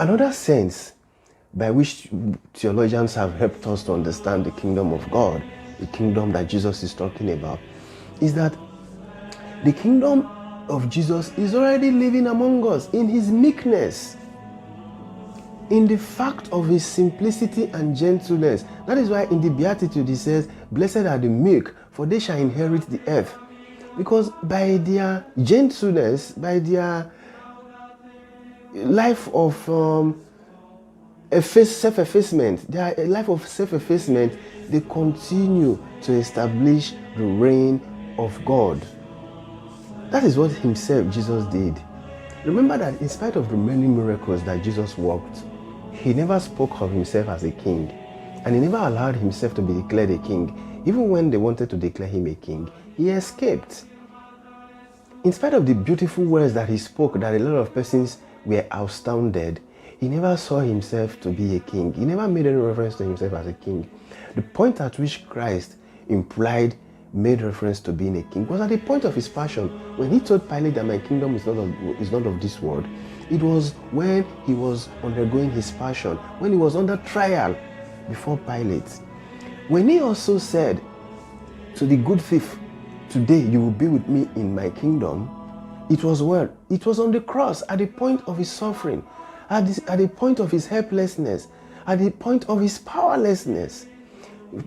Another sense by which theologians have helped us to understand the kingdom of God, the kingdom that Jesus is talking about, is that the kingdom of Jesus is already living among us in his meekness, in the fact of his simplicity and gentleness. That is why in the Beatitude he says, "Blessed are the meek, for they shall inherit the earth." Because by their gentleness, by their life of self-effacement, their life of self-effacement, they continue to establish the reign of God. That is what himself, Jesus, did. Remember that in spite of the many miracles that Jesus worked, he never spoke of himself as a king, and he never allowed himself to be declared a king. Even when they wanted to declare him a king, he escaped. In spite of the beautiful words that he spoke, that a lot of persons were astounded, he never saw himself to be a king. He never made any reference to himself as a king. The point at which Christ made reference to being a king was at the point of his passion. When he told Pilate that my kingdom is not of this world, it was when he was undergoing his passion, when he was under trial before Pilate. When he also said to the good thief, "Today you will be with me in my kingdom," it was where? It was on the cross, at the point of his suffering, at the point of his helplessness, at the point of his powerlessness,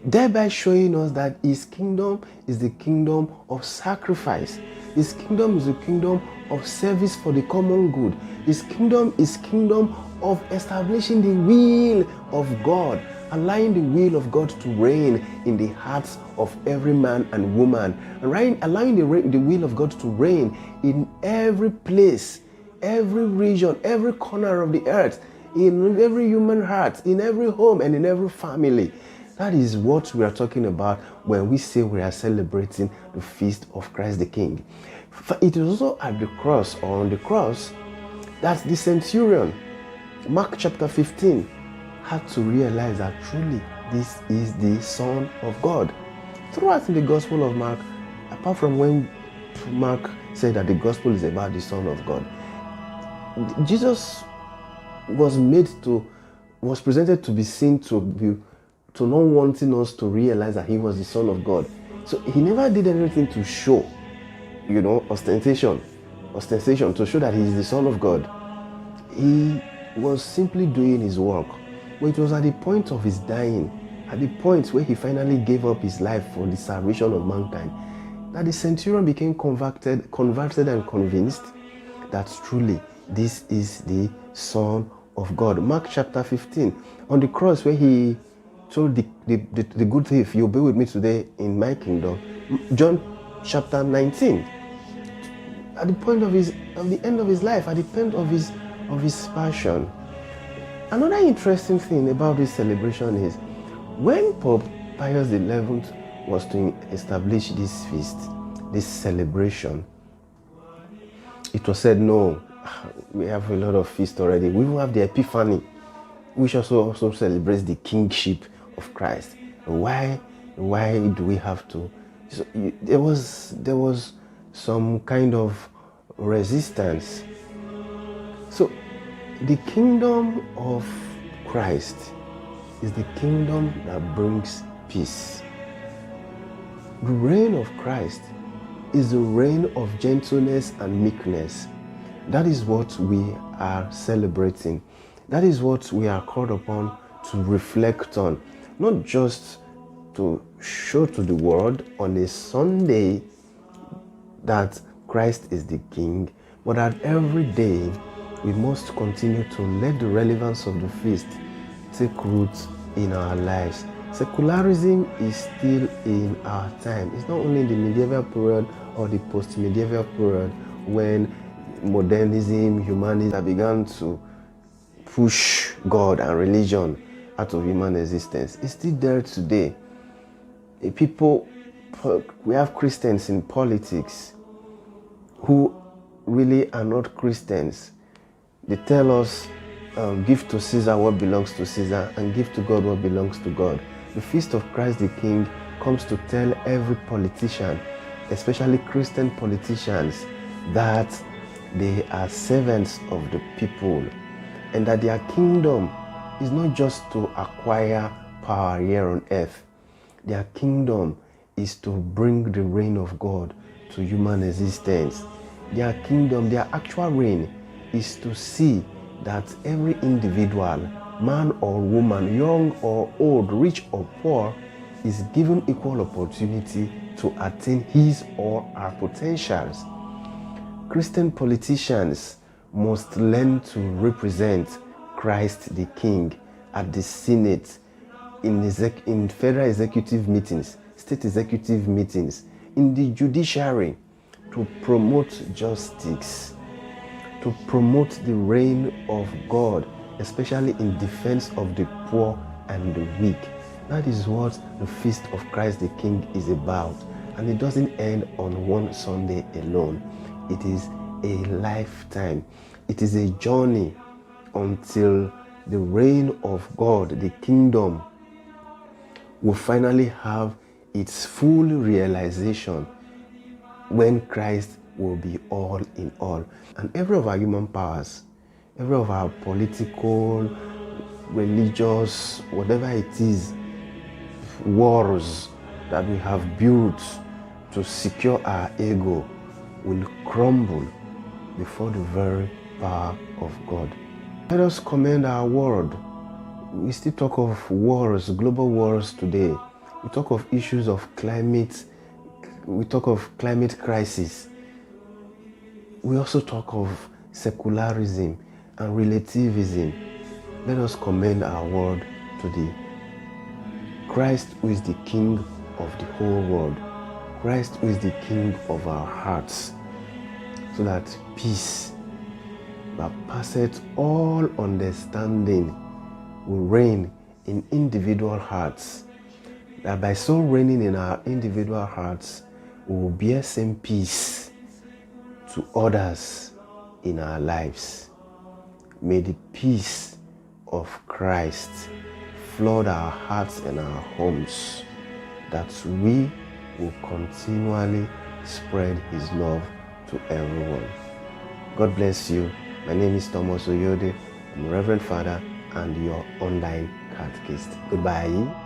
thereby showing us that his kingdom is the kingdom of sacrifice. His kingdom is the kingdom of service for the common good. His kingdom is kingdom of establishing the will of God, allowing the will of God to reign in the hearts of every man and woman, and allowing the will of God to reign in every place, every region, every corner of the earth, in every human heart, in every home, and in every family. That is what we are talking about when we say we are celebrating the feast of Christ the King. It is also at the cross, or on the cross, that the centurion, Mark chapter 15, had to realize that truly this is the Son of God. Throughout in the Gospel of Mark, apart from when Mark said that the Gospel is about the Son of God, Jesus was presented to be seen to not wanting us to realize that he was the Son of God. So he never did anything to show, ostentation to show that he is the Son of God. He was simply doing his work. But it was at the point of his dying, at the point where he finally gave up his life for the salvation of mankind, that the centurion became converted and convinced that truly this is the Son of God. Mark chapter 15, on the cross where he told the good thief, "You'll be with me today in my kingdom." John chapter 19, at the point of the end of his life, at the point of his passion. Another interesting thing about this celebration is when Pope Pius XI was to establish this feast, this celebration, it was said, "No, we have a lot of feasts already. We will have the Epiphany, which also celebrates the kingship of Christ. Why do we have to?" So there was some kind of resistance. So the kingdom of Christ is the kingdom that brings peace. The reign of Christ is the reign of gentleness and meekness. That is what we are celebrating. That is what we are called upon to reflect on. Not just to show to the world on a Sunday that Christ is the King, but that every day we must continue to let the relevance of the feast take root in our lives. Secularism is still in our time. It's not only in the medieval period or the post-medieval period when modernism, humanism began to push God and religion out of human existence. It's still there today. We have Christians in politics who really are not Christians. They tell us, give to Caesar what belongs to Caesar and give to God what belongs to God. The Feast of Christ the King comes to tell every politician, especially Christian politicians, that they are servants of the people and that their kingdom is not just to acquire power here on earth. Their kingdom is to bring the reign of God to human existence. Their kingdom, their actual reign, is to see that every individual, man or woman, young or old, rich or poor, is given equal opportunity to attain his or her potentials. Christian politicians must learn to represent Christ the King at the Senate, in federal executive meetings, state executive meetings, in the judiciary, to promote justice, to promote the reign of God, especially in defense of the poor and the weak. That is what the Feast of Christ the King is about. And it doesn't end on one Sunday alone. It is a lifetime. It is a journey until the reign of God, the kingdom, will finally have its full realization when Christ will be all in all. And every of our human powers, every of our political, religious, whatever it is, wars that we have built to secure our ego will crumble before the very power of God. Let us commend our world. We still talk of wars, global wars today. We talk of issues of climate. We talk of climate crisis. We also talk of secularism and relativism. Let us commend our world to the Christ, who is the King of the whole world. Christ, who is the King of our hearts, so that peace that passeth all understanding will reign in individual hearts. That by so reigning in our individual hearts, we will bear same peace to others in our lives. May the peace of Christ flood our hearts and our homes, that we will continually spread his love to everyone. God bless you. My name is Thomas Oyode. I'm a Reverend Father and your online catechist. Goodbye.